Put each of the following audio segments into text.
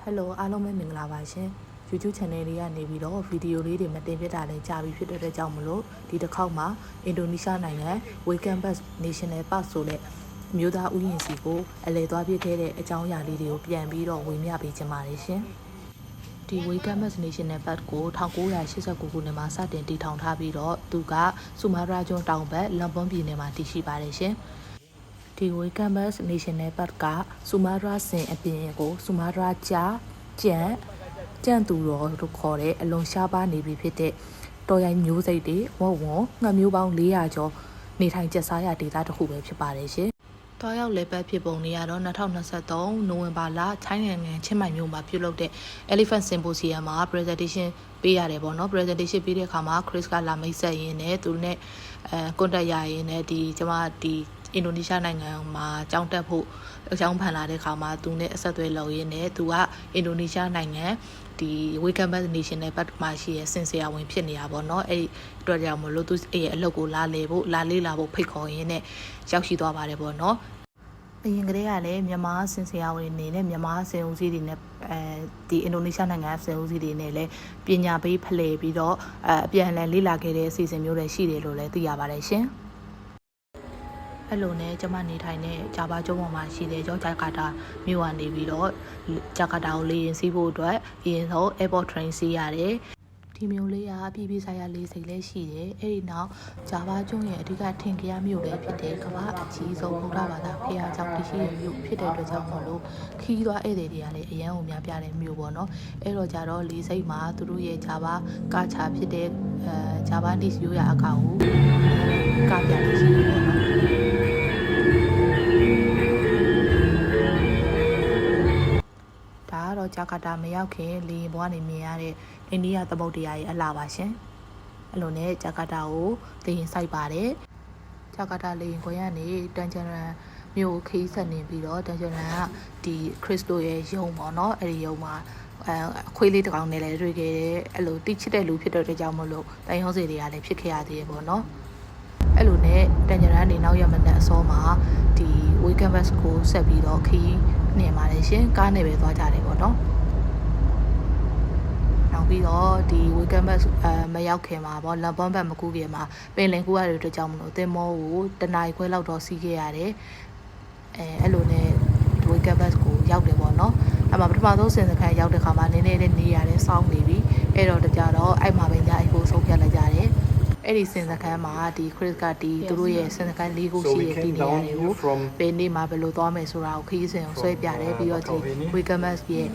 Hello အားလုံးပဲမင်္ဂလာပါရှင် YouTube channel လေးကနေပြီးတော့ဗီဒီယိုလေးတွေမတင်ပြတာလည်းကြာပြီဖြစ်တဲ့အတွက်ကြောင့်မလို့ဒီတစ်ခေါက်မှာအင်ဒိုနီးရှားနိုင်ငံ Waikambas National Park ဆိုတဲ့မြို့သားဥယျာဉ်စီကိုအလဲသွားပြခဲ့တဲ့အကြောင်းအရာလေးတွေကိုပြန်ပြီးတော့ဝေမျှပေးချင်ပါတယ်ရှင်ဒီ Waikambas National Park ကို1989ခုနှစ်မှာစတင်တည်ထောင်ထားပြီးတော့သူကဆူမားရာကျွန်းတောင်ဘက်လမ်ပွန်ပြည်နယ်မှာတည်ရှိပါတယ်ရှင်ဒီ Waikambas National Park ကဆူမားရာဆင်အပြင်ကိုဆူမားရာကြားကြံ့သူတော်တို့ခေါ်တဲ့အလွန်ရှားပါးနေပြီဖြစ်တဲ့တော်ရိုင်းမျိုးစိတ်တွေဝငှက်မျိုးပေါင်း400ကျော်နေထိုင်ကျက်စားရဒေသတစ်ခုပဲဖြစ်ပါတယ်ရှင်။တွားရောက်လေပတ်ဖြစ်ပုံတွေကတော့2023နိုဝင်ဘာလထိုင်းနိုင်ငံချင်းမိုင်မြို့မှာပြုလုပ်တဲ့ Elephant Symposium မှာ presentation ပေးရတယ်ပေါ့နော် presentation ပေးတဲ့အခါမှာ Chris ကလာမိတ်ဆက်ရင်းနဲ့သူနဲ့contact ရရင်းနဲ့ကျွန်မအင်ဒိုနီးရှားနိုင်ငံမှာကြောင်းတက်ဖို့အကြောင်းဖန်လာတဲ့ခါမှာသူနဲ့အဆက်အသွယ်လုပ်ရင်းနဲ့သူကအင်ဒိုနီးရှားနိုင်ငံWaikambas National Park မှာရှိတဲ့စင်ဆရာဝန်ဖြစ်နေတာပေါ့နော်အဲ့ဒီအတွက်ကြောင့်မလို့သူရဲ့အလုပ်ကိုလာလေ့လာဖို့ဖိတ်ခေါ်ရင်းနဲ့ရောက်ရှိသွားပါတယ်ပေါ့နော်အရင်ကတည်းကလည်းမြန်မာစင်ဆရာဝန်အနေနဲ့မြန်မာစင်ဦးစီးတွေနဲ့အင်ဒိုနီးရှားနိုင်ငံစင်ဦးစီးတွေနဲ့လည်းပညာပေးဖလှယ်ပြီးတော့အပြန်အလှန်လေ့လာခဲ့တဲ့အစီအစဉ်မျိုးတွေရှိတယ်လို့လည်းသိရပါတယ်ရှင်အဲ့လိုနဲ့ကျမနေထိုင်တဲ့ဂျာဗာကျွန်းပေါ်မှာရှိတဲ့ဂျကာတာမြို့ကနေပြီးတော့ဂျကာတာကိုလေယာဉ်စီးဖို့အတွက်အရင်ဆုံး airport train စီးရတယ်ဒီမြို့လေးကအပြည်ပြည်ဆိုင်ရာလေဆိပ်လည်းရှိတယ်အဲ့ဒီနောက်ဂျာဗာကျွန်းရဲ့အဓိကထင်ရှားမြို့လည်းဖြစ်တဲ့ကမ္ဘာအကြီးဆုံးဗုဒ္ဓဘာသာဖခင်ကျောင်းတည်ရှိတဲ့မြို့ဖြစ်တဲ့အတွက်ကြောင့်မလို့ခီးသွားဧည့်သည်တွေကလည်းအရန်ကိုများပြားတဲ့မြို့ပေါ့နော်အဲ့တော့ကြတော့လေဆိပ်မှာသူတို့ရဲ့ဂျာဗာကာချာဖြစ်တဲ့ဂျာဗာနစ်ရိုးရာအကောင်ကိုကပြနေရှိတယ်ပေါ့နော်ဂျကာတာမရောက်ခင်လေယာဉ်ပေါ်ကနေမြင်ရတဲ့အိန္ဒိယသမုဒ္ဒရာရဲ့အလှပါရှင်အဲ့လိုနဲ့ဂျကာတာကိုလေယာဉ်စိုက်ပါတယ်ဂျကာတာလေယာဉ်ခွဲကနေတန်ဂျန်ရန်မြို့ခီးဆက်နေပြီးတော့တန်ဂျန်ရန်ကခရစ်စတိုရဲ့ယုံပေါ့နော်အဲ့ဒီယုံမှာအခွေးလေးတစ်ကောင်နဲ့လည်းတွေ့ခဲ့တယ်အဲ့လိုတိချစ်တဲ့လူဖြစ်တဲ့အတွက်ကြောင့်မလို့တန်ရုံးစီတွေကလည်းဖြစ်ခဲ့ရသေးတယ်ပေါ့နော်အဲ့လိုနဲ့တန်ဂျန်ရန်နေနောက်ရမနဲ့အစောမှာWaikambasကိုဆက်ပြီးတော့ခီးနေပါတယ်ရှင်ကားနဲ့ပဲသွားကြတယ်ပေါ့နော်နောက်ပြီးတော့Waikambasမရောက်ခင်မှာပေါ့လမ်ပွန်ဘက်မကူးခင်မှာပင်လယ်ကူးရတဲ့အတွက်ကြောင့်မလို့သင်္ဘောကိုတနားရီခွဲလောက်တော့စီးခဲ့ရတယ်အဲ့လိုနဲ့Waikambasကိုရောက်တယ်ပေါ့နော်အဲ့မှာပထမဆုံးစင်စခန်းရောက်တဲ့ခါမှာနည်းနည်းလေးနေရတယ်စောင်းနေပြီအဲ့တော့တကြတော့အဲ့မှာပဲညအိုးဆုံးဖြတ်လိုက်ကြတယ်အဲ့ဒီစင်စခန်းမှာခရစ်ကသူတို့ရဲ့စင်စခန်း၄ခုရှိတဲ့ဒီနေရာတွေကိုဘယ်နေ့မှာဘယ်လိုသွားမယ်ဆိုတာကိုခရီးစဉ်ကိုဆွဲပြတယ်ပြီးတော့Waikambasရဲ့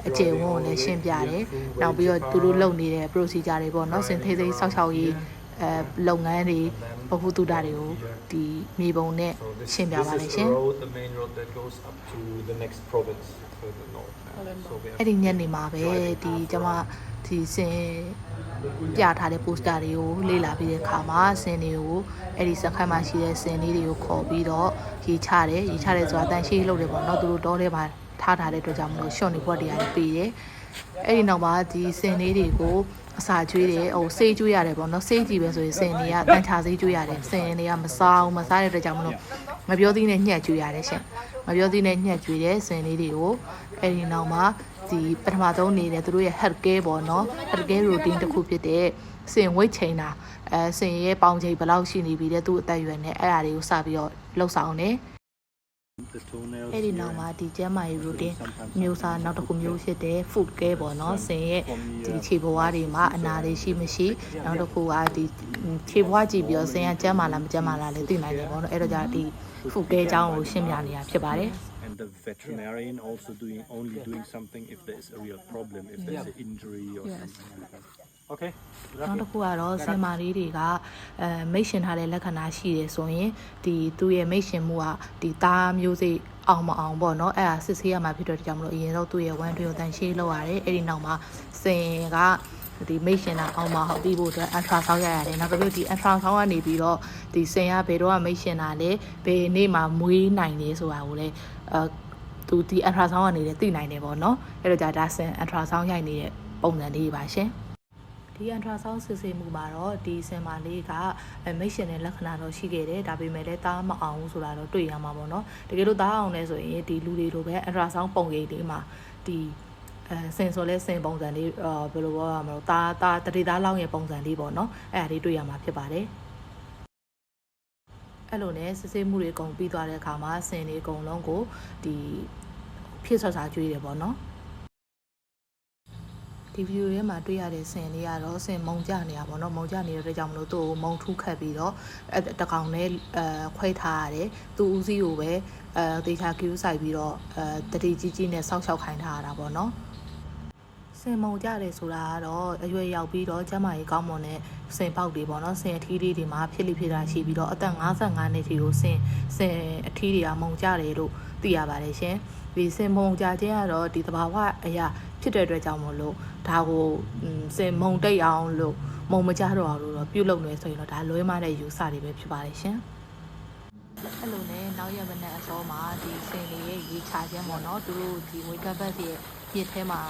အကျယ်ဝန်းကိုလည်းရှင်းပြတယ်နောက်ပြီးတော့သူတို့လုပ်နေတဲ့ procedure တွေပေါ့နော်စင်သေးသေးဆောက်ရှောက်ရေးလုပ်ငန်းတွေပဟုသုတတွေကိုမြေပုံနဲ့ရှင်းပြပါတယ်ရှင်အဲ့ဒီညနေမှာပဲကျွန်မစင်ပြထားတဲ့ပိုစတာတွေကိုလေ့လာပြီးတဲ့အခါမှာစင်တွေကိုအဲ့ဒီစခန်းမှာရှိတဲ့စင်လေးတွေကိုခေါ်ပြီးတော့ရေးချတယ်ဆိုတာတန်ရှင်းလုပ်တယ်ပေါ့နော်သူတို့တောထဲမှာထားတဲ့အတွက်ကြောင့်မလို့ရှော့နေဘွက်တွေရတယ်ပေးတယ်အဲ့ဒီနောက်မှာစင်လေးတွေကိုအစာကျွေးတယ်ဆေးကျွေးရတယ်ပေါ့နော်ဆေးကြည့်ပဲဆိုရင်စင်တွေကတန်ချာဆေးကျွေးရတယ်စင်တွေကမစားတဲ့အတွက်ကြောင့်မလို့ငပြောသီးနဲ့ညှက်ကျွေးရတယ်ရှင်ငပြောသီးနဲ့ညှက်ကျွေးတဲ့စင်လေးတွေကိုအဲ့ဒီနောက်မှာပထမဆုံးနေတဲ့သူတို့ရဲ့ head care ပေါ့နော် head care routine တစ်ခုဖြစ်တဲ့စင်ဝိတ်ချိန်တာစင်ရဲ့ပေါင်ချိန်ဘယ်လောက်ရှိနေပြီတဲ့သူ့အသက်အရွယ်နဲ့အဲ့ဒါတွေကိုစပြီးတော့လှုပ်ဆောင်တယ်အဲ့ဒီနောက်မှာကျန်းမာရေး routine မျိုးစားနောက်တစ်ခုမျိုးဖြစ်တဲ့ food care ပေါ့နော်စင်ရဲ့ခြေဘဝတွေမှာအနာတွေရှိမရှိနောက်တစ်ခုကခြေဘဝကြည့်ပြီးတော့စင်ကကျန်းမာလားမကျန်းမာလားလည်းသိနိုင်တယ်ပေါ့နော်အဲ့တော့じゃfood care အကြောင်းကိုရှင်းပြနေတာဖြစ်ပါတယ် The veterinarian also only doing something if there is a real problem, if there's an injury or something like that. Okay. နောက်တစ်ခုကတော့ဆင်မာလေးတွေကမိတ်ရှင်ထားတဲ့လက္ခဏာရှိတယ်ဆိုရင်သူ့ရဲ့မိတ်ရှင်မှုကသားမျိုးစိအောင်မအောင်ပေါ့နော်အဲ့ဒါစစ်ဆေးရမှာဖြစ်တဲ့ကြောင့်မလို့အရင်တော့သူ့ရဲ့1 2ကိုတန်ရှင်းလောက်ရတယ်အဲ့ဒီနောက်မှာစင်ကမိတ်ရှင်တာအောင်မဟုတ်ပြီးဖို့အတွက် ultra sound ရရတယ်နောက်ပြီးultra sound ကနေပြီးတော့စင်ကဘယ်တော့မိတ်ရှင်တာလဲဘယ်နေ့မှာမွေးနိုင်လဲဆိုတာကိုလည်းသူultra sound ကနေလည်းသိနိုင်တယ်ပေါ့နော်အဲ့တော့ဒါစင် ultra sound ရိုက်နေတဲ့ပုံစံလေးပါရှင်ultra sound စစ်ဆေးမှုမှာတော့စင်မာလေးကမိတ်ရှင်တဲ့လက္ခဏာတော့ရှိခဲ့တယ်ဒါပေမဲ့လည်းသားမအောင်ဘူးဆိုတာတော့တွေ့ရမှာပေါ့နော်တကယ်လို့သားအောင်လဲဆိုရင်လူတွေလိုပဲultra sound ပုံရိပ်လေးမှာ စင်ဆိုလဲစင်ပုံစံလေးဘယ်လိုပြောရမလဲတာတတိသားလောင်းရဲ့ပုံစံလေးပေါ့နော်အဲ့ဒါလေးတွေ့ရမှာဖြစ်ပါတယ်အဲ့လိုနဲ့စစ်ဆေးမှုတွေအကုန်ပြီးသွားတဲ့အခါမှာစင်တွေအကုန်လုံးကိုဒီဖြစ်ဆော့စာကျွေးတယ်ပေါ့နော်ဒီဗီဒီယိုထဲမှာတွေ့ရတဲ့စင်လေးကတော့စင်မုံကြနေတာပေါ့နော်မုံကြနေတဲ့အတွက်ကြောင့်မလို့သူ့ကိုမုံထူးခတ်ပြီးတော့တကောင်နဲ့ခွဲထားရတယ်သူ့ဦးစီးကိုပဲဒေတာကျူးဆိုင်ပြီးတော့တတိကြီးကြီးနဲ့စောက်ရှောက်ခိုင်းထားရတာပေါ့နော်စင်မုံကြတယ်ဆိုတာကတော့အရွယ်ရောက်ပြီးတော့ကျမကြီးကောင်းမွန်တဲ့စင်ပေါက်တွေပေါ့နော်စင်အထီးလေးတွေမှာဖြစ်လိဖြစ်တာရှိပြီးတော့အသက်55နှစ်ထိကိုစင်အထီးတွေကမုံကြတယ်လို့သိရပါတယ်ရှင်ဒီစင်မုံကြခြင်းကတော့ဒီသဘာဝအရာဖြစ်တဲ့အတွက်ကြောင့်မို့လို့ဒါကိုစင်မုံတိတ်အောင်လို့မုံမကြတော့အောင်လို့တော့ပြုလုပ်နေဆိုရင်တော့ဒါလွဲမတဲ့ယူဆတွေပဲဖြစ်ပါတယ်ရှင်အဲ့လိုနဲ့နောက်ရက်မနေ့အစောမှာဒီစင်လေးရဲ့ရေချခြင်းပေါ့နော်သူတို့ဒီဝေကဘတ်ရဲ့ပြစ်ထဲမှာ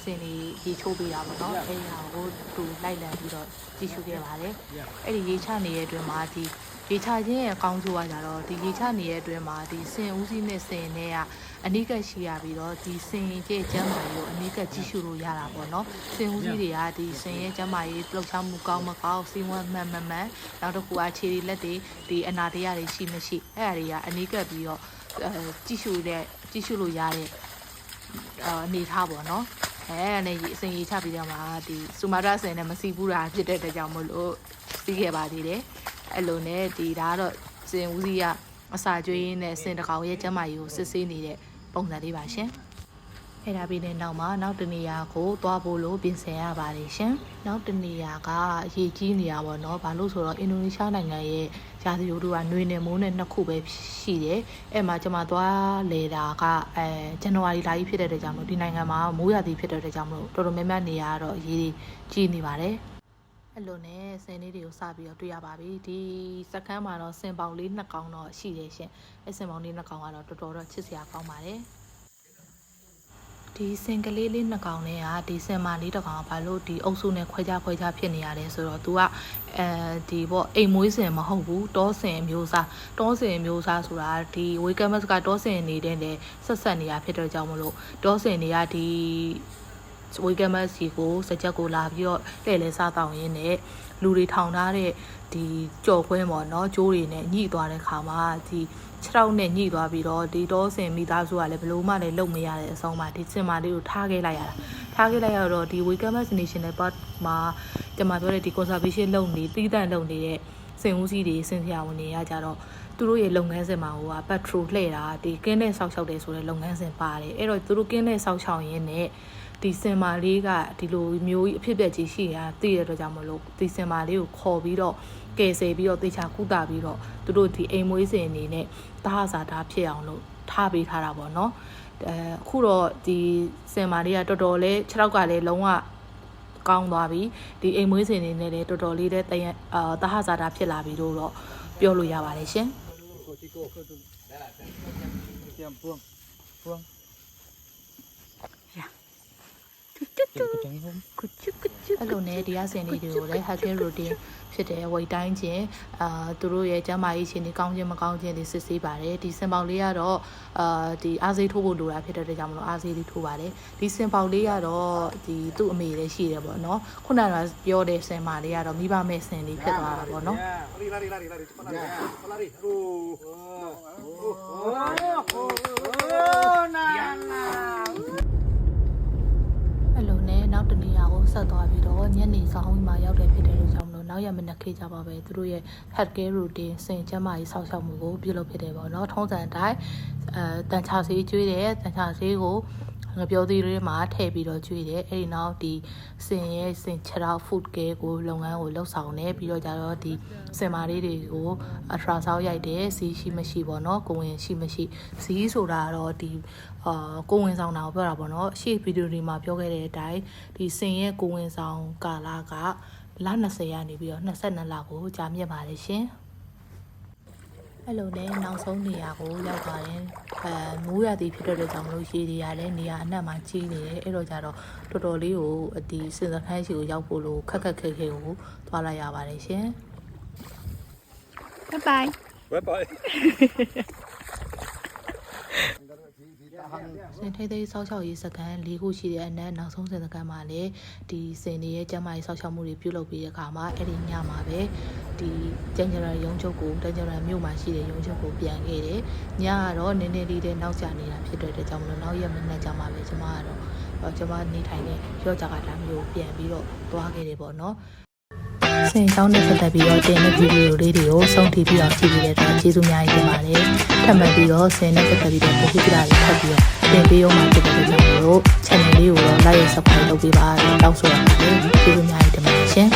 စင်လေးရေချိုးပေးတာပေါ့နော်အဲ့ဒါကိုသူလိုက်လံပြီးတော့ကြည့်ရှုခဲ့ပါတယ်အဲ့ဒီရေချနေတဲ့အတွင်းမှာဒီရေချခြင်းရဲ့အကောင်းဆုံးကကြတော့ဒီရေချနေတဲ့အတွင်းမှာဒီစင်ဦးစီးနဲ့စင်နဲ့ကအနိကရှိရပြီးတော့ဒီစင်ရဲ့ကျမ်းမာရေးကိုအနိကကြည့်ရှုလို့ရတာပေါ့နော်စင်ဦးစီးတွေကဒီစင်ရဲ့ကျမ်းမာရေးလှုပ်ရှားမှုကောင်းမကောင်းစီဝမ်းမှန်နောက်တစ်ခုအခြေတွေလက်တွေဒီအနာတရားတွေရှိမရှိအဲ့ဒါတွေကအနိကပြီးတော့ကြည့်ရှုလို့ရတဲ့အနေထားပေါ့နော်အဲ့နဲ့အစင်ရေးချပြီးတော့မှဒီစူမာဒရာစင်နဲ့မစီဘူးတာဖြစ်တဲ့အတွက်ကြောင့်မို့လို့စီးခဲ့ပါသေးတယ်အဲ့လိုနဲ့ဒီဒါကတော့စင်ဦးစီးကအစာကျွေးရင်းနဲ့စင်တကောင်ရဲ့ကျမကြီးကိုစစ်ဆေးနေတဲ့ပုံစံလေးပါရှင်အဲ့ဒါပြီးတဲ့နောက်မှာနောက်တနေရာကိုသွားဖို့လို့ပြင်ဆင်ရပါတယ်ရှင်နောက်တနေရာကရေကြီးနေရပါတော့ဘာလို့ဆိုတော့အင်ဒိုနီးရှားနိုင်ငံရဲ့ရာသီဥတုကနှွေနယ်မိုးနဲ့နှစ်ခုပဲရှိတယ်အဲ့မှာကျွန်မသွားလေတာကဇန်နဝါရီလကြီးဖြစ်တဲ့အတွက်ကြောင့်မို့ဒီနိုင်ငံမှာမိုးရာသီဖြစ်တဲ့အတွက်ကြောင့်မို့တော်တော်များများနေရာကတော့ရေကြီးနေပါတယ်အဲ့လိုနဲ့စင်လေးတွေကိုစပြီးတော့တွေ့ရပါပြီဒီစကမ်းမှာတော့စင်ပေါင်လေး2ကောင်တော့ရှိတယ်ရှင်အဲ့စင်ပေါင်လေး2ကောင်ကတော့တော်တော်တော့ချစ်စရာကောင်းပါတယ်ဒီစင်ကလေးလေး2ကောင်နဲ့ဒီစင်မလေး1ကောင်ကဘာလို့ဒီအုပ်စုနဲ့ခွဲခြားဖြစ်နေရလဲဆိုတော့ तू ကဒီပေါ့အိမ်မွေးစင်မဟုတ်ဘူးတောစင်မျိုးစားဆိုတာဒီဝေကမတ်ကတောစင်နေတဲ့နဲ့ဆက်နေရဖြစ်တဲ့ကြောင့်မလို့တောစင်တွေကဒီဝေကမတ်စီကိုစကြက်ကိုလာပြီးတော့လဲစားတောင်းရင်းနဲ့လူတွေထောင်ထားတဲ့ဒီကြော်ခွင်းပေါ့နော်ကျိုးတွေနဲ့ညှိသွားတဲ့ခါမှာဒီ6နဲ့ညှိသွားပြီးတော့ဒီတောစင်မိသားစုကလည်းဘလို့မှလည်းလုံမရတဲ့အဆုံးမှာဒီစင်မာလေးကိုထားခဲ့လိုက်ရတော့ဒီ Wickham National Park မှာကျွန်မပြောတဲ့ဒီ conservation လုပ်နေတီးတန့်လုပ်နေတဲ့စင်ဦးစီးတွေစင်ဆရာဝန်တွေကကြတော့သူတို့ရဲ့လုပ်ငန်းစဉ်မှာဟိုက patrol လှည့်တာဒီကင်းနဲ့ဆောက်ရှောက်တယ်ဆိုတဲ့လုပ်ငန်းစဉ်ပါတယ်အဲ့တော့သူတို့ကင်းနဲ့ဆောက်ရှောက်ရင်းနဲ့ဒီစင်မာလေးကဒီလိုမျိုးအဖြစ်ပြက်ကြီးရှိတာသိရတဲ့အတွက်ကြောင့်မလို့ဒီစင်မာလေးကိုခေါ်ပြီးတော့ကယ်ဆယ်ပြီးတော့တေချာကုသပြီးတော့သူတို့ဒီအိမ်မွေးစင်အနေနဲ့တာဟာစာတာဖြစ်အောင်လို့ထားပေးထားတာပေါ့နော်အခုတော့ဒီစင်မာလေးကတော်တော်လေး6ရောက်ကလည်းလုံးဝကောင်းသွားပြီဒီအိမ်မွေးစင်နေနဲ့လည်းတော်တော်လေးတဲ့တာဟာစာတာဖြစ်လာပြီလို့တော့ပြောလို့ရပါတယ်ရှင်အဲ့လိုနဲ့ဒီအစင်လေးတွေကိုလည်း Hacker Routine ဖြစ်တဲ့ဝိတ်တိုင်းချင်းသူတို့ရဲ့ကျန်းမာရေးအခြေအနေကောင်းခြင်းမကောင်းခြင်းတွေစစ်ဆေးပါတယ်ဒီစင်ပေါင်လေးကတော့ဒီအားဆေးထိုးဖို့လိုတာဖြစ်တဲ့အတွက်ကြောင့်မလို့အားဆေးလေးထိုးပါတယ်ဒီစင်ပေါင်လေးကတော့ဒီသူ့အမေလည်းရှိတယ်ပေါ့နော်ခုနကပြောတဲ့စင်မလေးကတော့မိဘမဲ့စင်လေးဖြစ်သွားတာပေါ့နော်အဲ့လိုနဲ့နောက်တနေရာကိုဆက်သွားပြီးတော့ညနေဆောင်မှာရောက်တယ်ဖြစ်တယ်လို့ကြောင့်မလို့နောက်ရမနက်ခေကြပါပဲသူတို့ရဲ့ Healthcare Routine စင်ကျန်းမာရေးဆောက်ရှောက်မှုကိုပြုလုပ်ဖြစ်တယ်ပေါ့နော်ထုံးစံအတိုင်းတန်ချာဆေးကျွေးတယ်တန်ချာဆေးကိုငပြောသေးလေးမှာထည့်ပြီးတော့ကျွေးတယ်အဲ့ဒီနောက်ဒီစင်ရဲ့စင်ချရာ food care ကိုလုပ်ငန်းကိုလှုပ်ဆောင်တယ်ပြီးတော့ကြတော့ဒီစင်မာလေးတွေကို ultrasound ရိုက်တယ်စီးရှိမရှိပေါ့နော်ကိုဝင်ရှိမရှိစီးဆိုတာတော့ဒီကိုဝင်ဆောင်တာကိုပြောတာပေါ့နော်ရှေ့ဗီဒီယိုတွေမှာပြောခဲ့တဲ့အတိုင်းဒီစင်ရဲ့ကိုဝင်ဆောင်ကာလကလ20ကနေပြီးတော့22လကိုကြာမြင့်ပါတယ်ရှင်အဲ့လိုနဲ့နောက်ဆုံးနေရာကိုရောက်သွားတယ်မိုးရသည်ဖြစ်တဲ့ကြောင့်မလို့ရေတွေကလည်းနေရာအနှံ့မှာကြီးနေတယ်အဲ့တော့ကြတော့တော်တော်လေးကိုဒီစင်စခန်းရှိကိုရောက်ဖို့လို့ခက်ခဲကိုသွားလိုက်ရပါတယ်ရှင် Bye bye Bye bye စင်ထိတ်သိမ်းဆောက်ရှောက်ရေးစခန်း၄ခုရှိတဲ့အနက်နောက်ဆုံးစင်စခန်းမှာလည်းဒီစင်တွေရဲ့ကျန်းမာရေးဆောက်ရှောက်မှုတွေပြုလုပ်ပြီးတဲ့အခါမှာအဲ့ဒီညမှာပဲဒီကျန်းကျရရုံးချုပ်ကိုတကြရမြို့မှာရှိတဲ့ရုံးချုပ်ကိုပြန်ခဲ့တယ်ညကတော့နည်းနည်းလေးနောက်ကျနေတာဖြစ်တဲ့အတွက်ကြောင့်မလို့နောက်ရက်မနေ့ကျမှပဲကျမကတော့ကျမနေထိုင်တဲ့ရော့ကြကတာမျိုးပြန်ပြီးတော့သွားခဲ့တယ်ပေါ့နော်စင်ချောင်းနဲ့ပတ်သက်ပြီးတော့တင်တဲ့ဗီဒီယိုလေးတွေကိုစုံထိပြီးတော့ကြည့်ပြီးတဲ့အတွက်ကျေးဇူးအများကြီးတင်ပါတယ်ထပ်မံပြီးတော့စင်နဲ့ပတ်သက်ပြီးတော့ပို့ပြတာတွေထပ်ပြီးတော့တင်ပေးအောင်မှာဖြစ်တဲ့ကြောင့်မလို့ channel လေးကိုတော့ like နဲ့ subscribe လုပ်ပေးပါလို့တောင်းဆိုရပါတယ်ကျေးဇူးအများကြီးတင်ပါတယ်ရှင်